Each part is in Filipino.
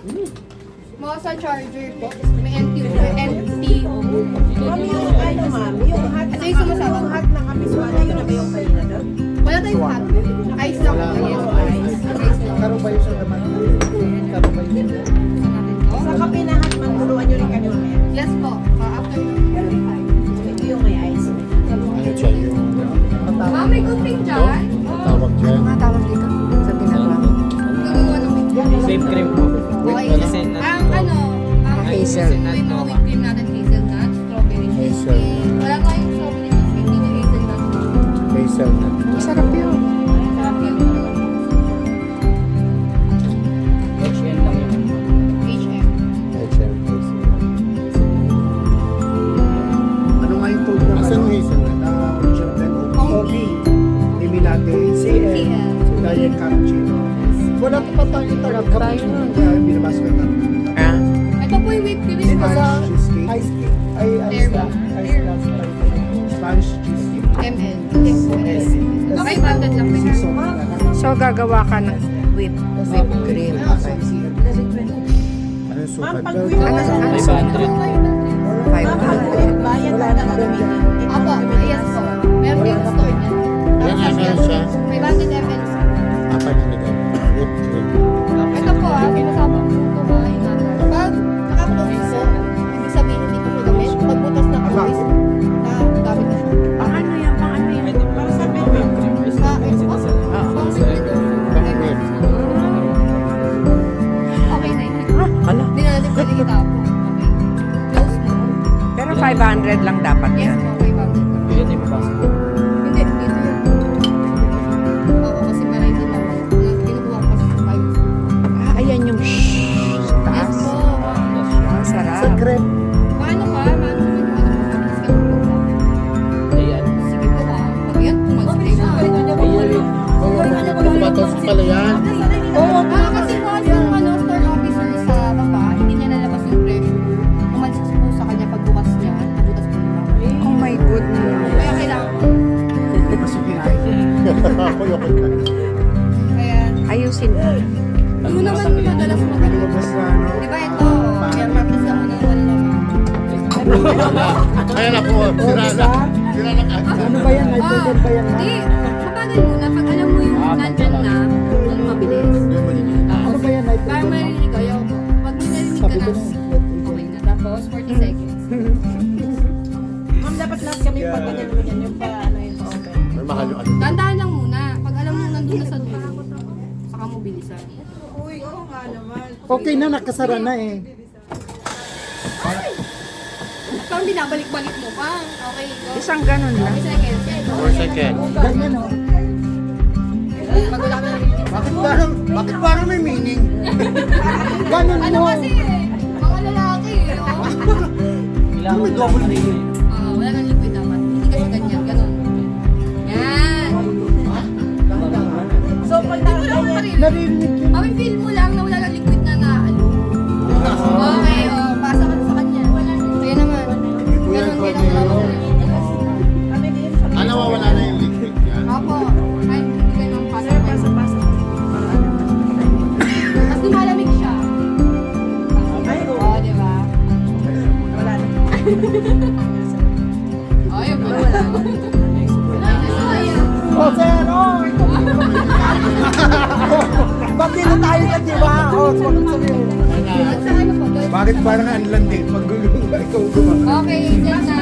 Mga sa charger po. May NTO. Mami, yung ano, mami, yung hot Ito yung sumasama. yung hot na kamiswala, yun na ba yung kanina doon? Wala tayong hot. Ice lang po. Yes, ice. Ice lang. Karo ba yung sa naman? Karo ba yung Sa kape na hot, magtuluan nyo rin kami mamaya. Yes po. After Ito yung may ice. Ano siya yung Ma'am, may cooking dyan? tawag dyan? Ano nga tawag dito sa ginagawa mo? Gagawa ng whipped Same cream po. Okay. Hazelnut. Ang ano, ang Hazel. yung mga whipped cream natin, hazelnut, strawberry Hazel. cheesecake. Wala tayong strawberry cheesecake, hindi hazelnut. Hazelnut. Masarap yun. Sarap yun. HN lang yun. HM. Hazelnut. Ano nga yung code ng Asan yung hazelnut? Original blend OP. Amy latte, CL, CL. Diet cappuccino. Wala pa tayong tayo cappuccino. Kaya binabasa ko na. Ah, Ito po yung whipped cream. Dito sa cheesecake. Ice cream. Ay, There ice lang. po. Ice lang. Spanish cheesecake. ML. Okay, branded lang. Season. so gagawa ka ng whipped cream. Okay. Ano yung Ma'am, sukat? pag winner Ano- ka ano- 500. Ma'am, pag 500. bayad na lang gamitin. Apo, yes po. Meron yung store niya. Yan nga meron siya. May banded ML. Apat na nito. Whipped cream. Ito po sinasama ko ito kumain natin. Pag naka-close po, ibig sabihin hindi ko siya gamit. Pag butas na close, gamit na siya. Paano yan? Paano yan? Pwede po. Para sa Whipped menu. cream. Sa Xbox, pang dito. Okay na yun. Ano? Hindi na natin pwede itapo. Okay. Close mo. Pero 500 lang dapat Yes yan. po, okay ba? Pwede din papasok. Hindi, dito yun. Oo, kasi para hindi na kinukuha ko kasi sa tayo. Ah, ayan yung shhh sa Yes taas. po. Ah, sarap. Secret. Paano ka? Paano mo yung ano mo? Ayan. Sige po ha. Pag yan, mag-stay na. Batos pala yan. Kasi once yung store officer sa baba, hindi niya nalabas yung pressure. Umalis po sa kanya pagbukas niya, nabutas po yung baba. Oh my goodness. Kaya kailangan ko. Masukin ay. Ako yung Kaya, Ayusin mo. yun naman madalas magano. Lumabas na ano. Di ba ito? Kaya practice ako ng one Kaya na po. Sira na. Sira na ka. Ano ba yan? Nitrogen ba yan? Hindi, mabagal muna. Pag alam mo yung nandyan na, yung mabilis. Ano ba yan? Parang Nitrogen? marinig ko, ayaw ko. Pag may narinig ka Sabi na, ko na. okay na. Tapos, 40 seconds. Ma'am, dapat lahat kami pag ganyan mo yan, yung pa, ano yun, pa-open. May mahal yung ano. Dahan-dahan lang muna. Pag alam mo nandun na sa dulo, saka mo bilisan. Uy, oo nga naman. Okay na, nakasara na eh. At parang binabalik-balik mo pa. Okay, go. Isang ganun lang. 40 seconds. 4 seconds. Ganyan o. Pag wala ka na narinig. Bakit parang may meaning? Ganun Ano mo. kasi eh, mga lalaki eh. Oh. Kailangan mo double ring. Wala nang liquid dapat. Hindi kasi ganyan, ganun. Yan. So, pag nakaganyan, Narinig yun. Mami, feel mo lang na wala nang liquid na naano. Okay, pasa ka sa kanya. Kaya naman. Ganun, ganun. kami din. Ah, nawawala na yung liquid yan. Opo. Ay, hindi ganun pasa. Sir, pasa-pasa. Tapos lumalamig siya. Ay, oo. Oo, di ba? Wala na. Oo, yun pala wala. O, sir, o. Bakit na tayo ka, di ba? O, sabi-sabi. Sa ano po? Bakit parang anlandi? Pag ikaw gumawa. Okay, dyan na.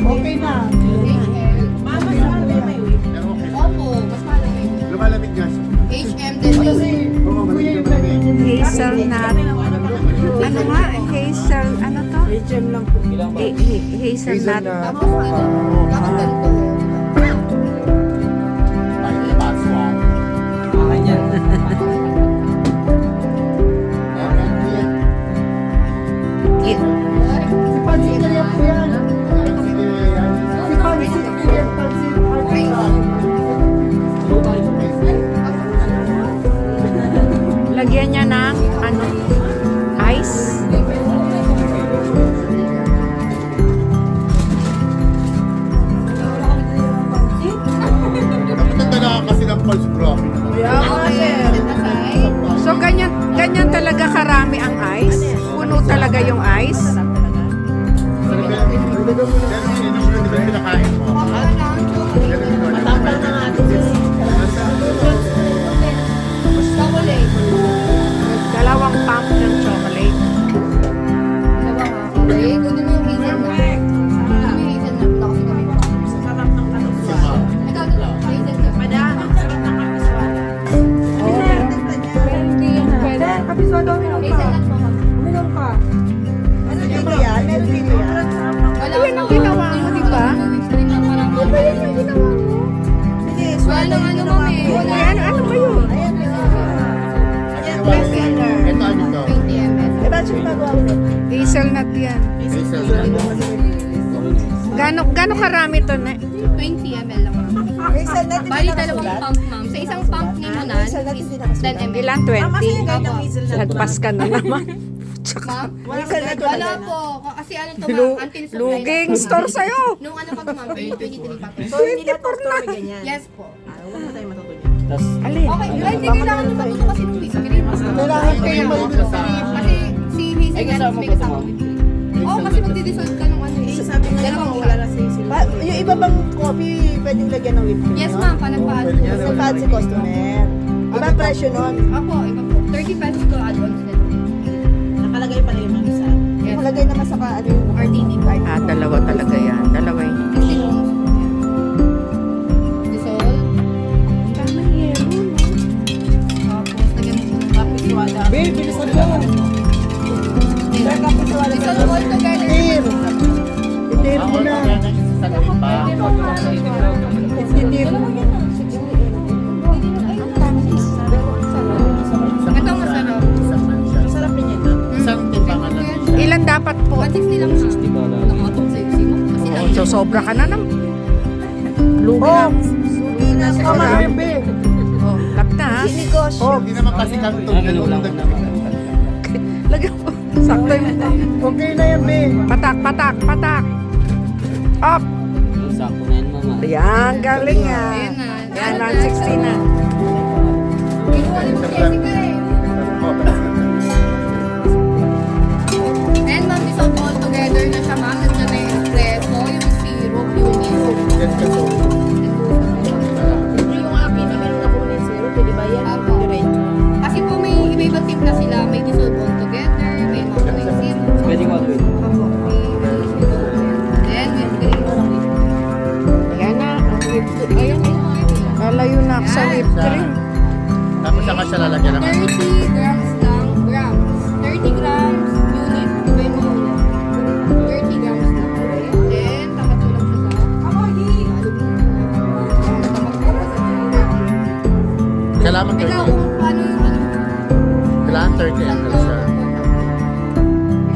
Okay na. HM. Mama, saan ba may uwi? Pero okay. Opo, mas malamig. Lumalamig nga siya. HM din. Oo, kuya yung pwede. Hazelnut. Ano nga? Hazel, ano to? HM lang po. Kailangan ba? Hazelnut. Tapos ano? Tapos ganito. Ay, may password. Akin yan. Cute. Si Pansit na yan po yan. Si Pansit po yan. Pansit. Lagyan niya ng ano? Ice. Napaganda na kasi ng pulse bro. Okay. So ganyan talaga karami Swallow, uminom ka. Hazelnut po, ma'am. Uminom ka. Ano dito yan? Meron dito yan. Wala Yan ang ginawa mo, di ba? Ano yan yung ginawa mo? Hindi, swallow yung ginawa mo. Wala. Ano ba yun? Ayan, bestseller. Ito ano to? 20 ml. Eh, ba't yung ginagawa mo nito? Hazelnut yan. Gano karami to na? 20 ml lang, ma'am. Hazelnut, Bali, dalawang pump, ma'am. Sa isang pump ni Munan is 10 ml. Ilan? 20? Lagpas ka na naman. Ma'am? Hazelnut Wala talaga. po. Kasi ano to, ma'am? Until supply. Luging store sa'yo. Nung ano pa to, ma'am? 2023 pa to. So, hindi na to may ganyan. Yes po. Huwag na tayo matutunan. Tapos, Alin? Okay, ay, hindi kailangan nung matuto kasi nung whipped cream. Kailangan kayo malinis. Kasi si Hazel Ay, kasama may ko to, kasama ma'am. whipped cream. Oo, kasi magdi-dissolve ka nung ano eh. Sabi nga Dalawang naman, shot. wala na sa yung iba bang coffee pwedeng lagyan ng whipped cream? Yes, no? ma'am. Panagpaano. Sa pad si customer. Iba presyo nun. Ako, iba po. 30 pesos to add-ons nito. Nakalagay pala yung ma'am sa... Yes. Nakalagay naman sa ano yung RTD card. Dalawa talaga yan. Dalawa yun. Dissolve. Tama yelo, no? Tapos, lagyan mo ng coffee soda. Babe, bilisan mo. Dissolve all together. Tir. Itir mo na. Itir mo na. Ito masarap. Masarap din yan, ma'am. Isang timbangan lang. Ilan dapat po? 160 lang siya. 60 ba lang? Nakakatong sa isi mo. Kasi Oh, lang so sobra ka na ng lugi Oh, na. sugi na sa tama na yun, babe. Oh, lapta ha. sinegosyo. Oh, Hindi naman kasi kantong. Ginulang ko naman. Lagyan mo. Sakto yung okay na yan, babe. patak, patak, patak. Up. Yung sakto na yan, mama. Yan, galing yan. Ayan na. Yan, 160 na. Kinuha ni Miss Jessica eh. And ma'am, dissolve all together na siya ma'am. Nandiyan na yung espresso, yung syrup, yung milk. Yung akin na meron ako ng zero, pwede ba yan? Apo. Diretso. Kasi po may iba-ibang timpla sila. May dissolve all together, may mga may syrup. Pwede ko agad. Apo. Then, with cream. Ayan na. Ang whipped cream. Lalayo na ako sa whipped cream. Tapos saka siya lalagyan ng 30 grams lang. Grams. 30 grams unit. Diba mo? 30 grams lang. Then, tapat mo lang siya sa... Kailangan Ikaw, 30. paano yung ano? Kailangan 30 ml siya.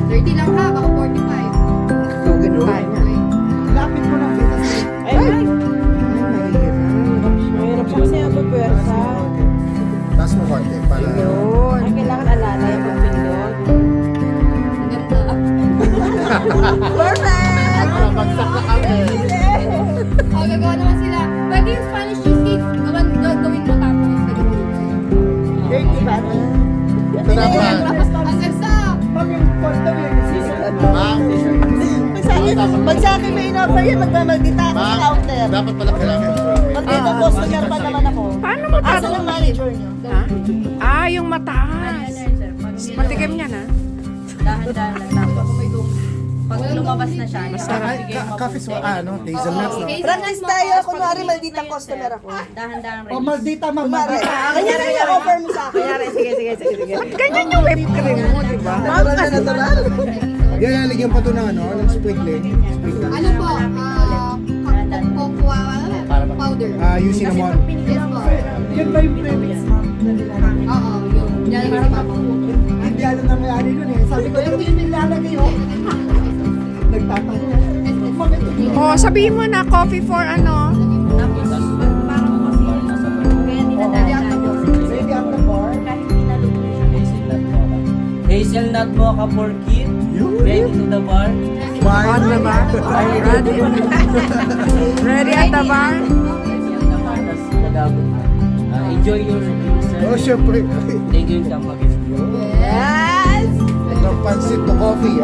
30 lang ha, baka 45. Lugin tayo na. Lapit mo na kita. Mahirap. Mahirap siya kasi ang pwersa. Taas mo konti para... Yun. Ay, kailangan alala yung pagpindot. Ang ganda. Perfect! Bagsak na kami. O, gagawa naman sila. Pwede yung Spanish cheesecake. Gawin mo tapos. 30 ba? Ito naman. Ang ganda. Pag yung kwarto yun, Ma'am. Pag sa akin may in-offer yan, magmamaldita ako sa Ma'am. counter. Dapat pala kailangan. Pag dito customer pa naman ako. Paano mo Asa ng manager niyo? Ha? Yung mataas. Matikim niya na. Dahan-dahan lang tapos. Pag lumabas na siya, Coffee so ano, hazelnuts. no? Practice tayo, kunwari malditang customer ako. dahan-dahan rin. Oh, maldita, ma'am. Kunwari, Maldita. kanya na yung offer mo sa akin. Sige. Ba't ganyan yung whipped cream mo, di ba? Natural na natural. Yan, lalagyan pa ito ng ano, ng sprinkling. Ano po? Cocoa powder. Yung cinnamon. Yes po. Yan ba yung premix, ma'am? Oo, yun. Diyan lang si Papa. Hindi alam na may-ari nun eh. Sabi ko, yung nilalagay oh. Nagtatanong. Oh, sabihin mo na, coffee for ano? Kaya dinadahan tayo. Ready at the bar. Kahit pinalubog siya. Hazelnut mocha. Hazelnut mocha for kid. Ready to the bar. On the bar? Are you ready? Ready at the bar? Tapos nagabot na. Enjoy your drink, sir. Oh, syempre. Thank you, Tama. Yes! From pancit to coffee.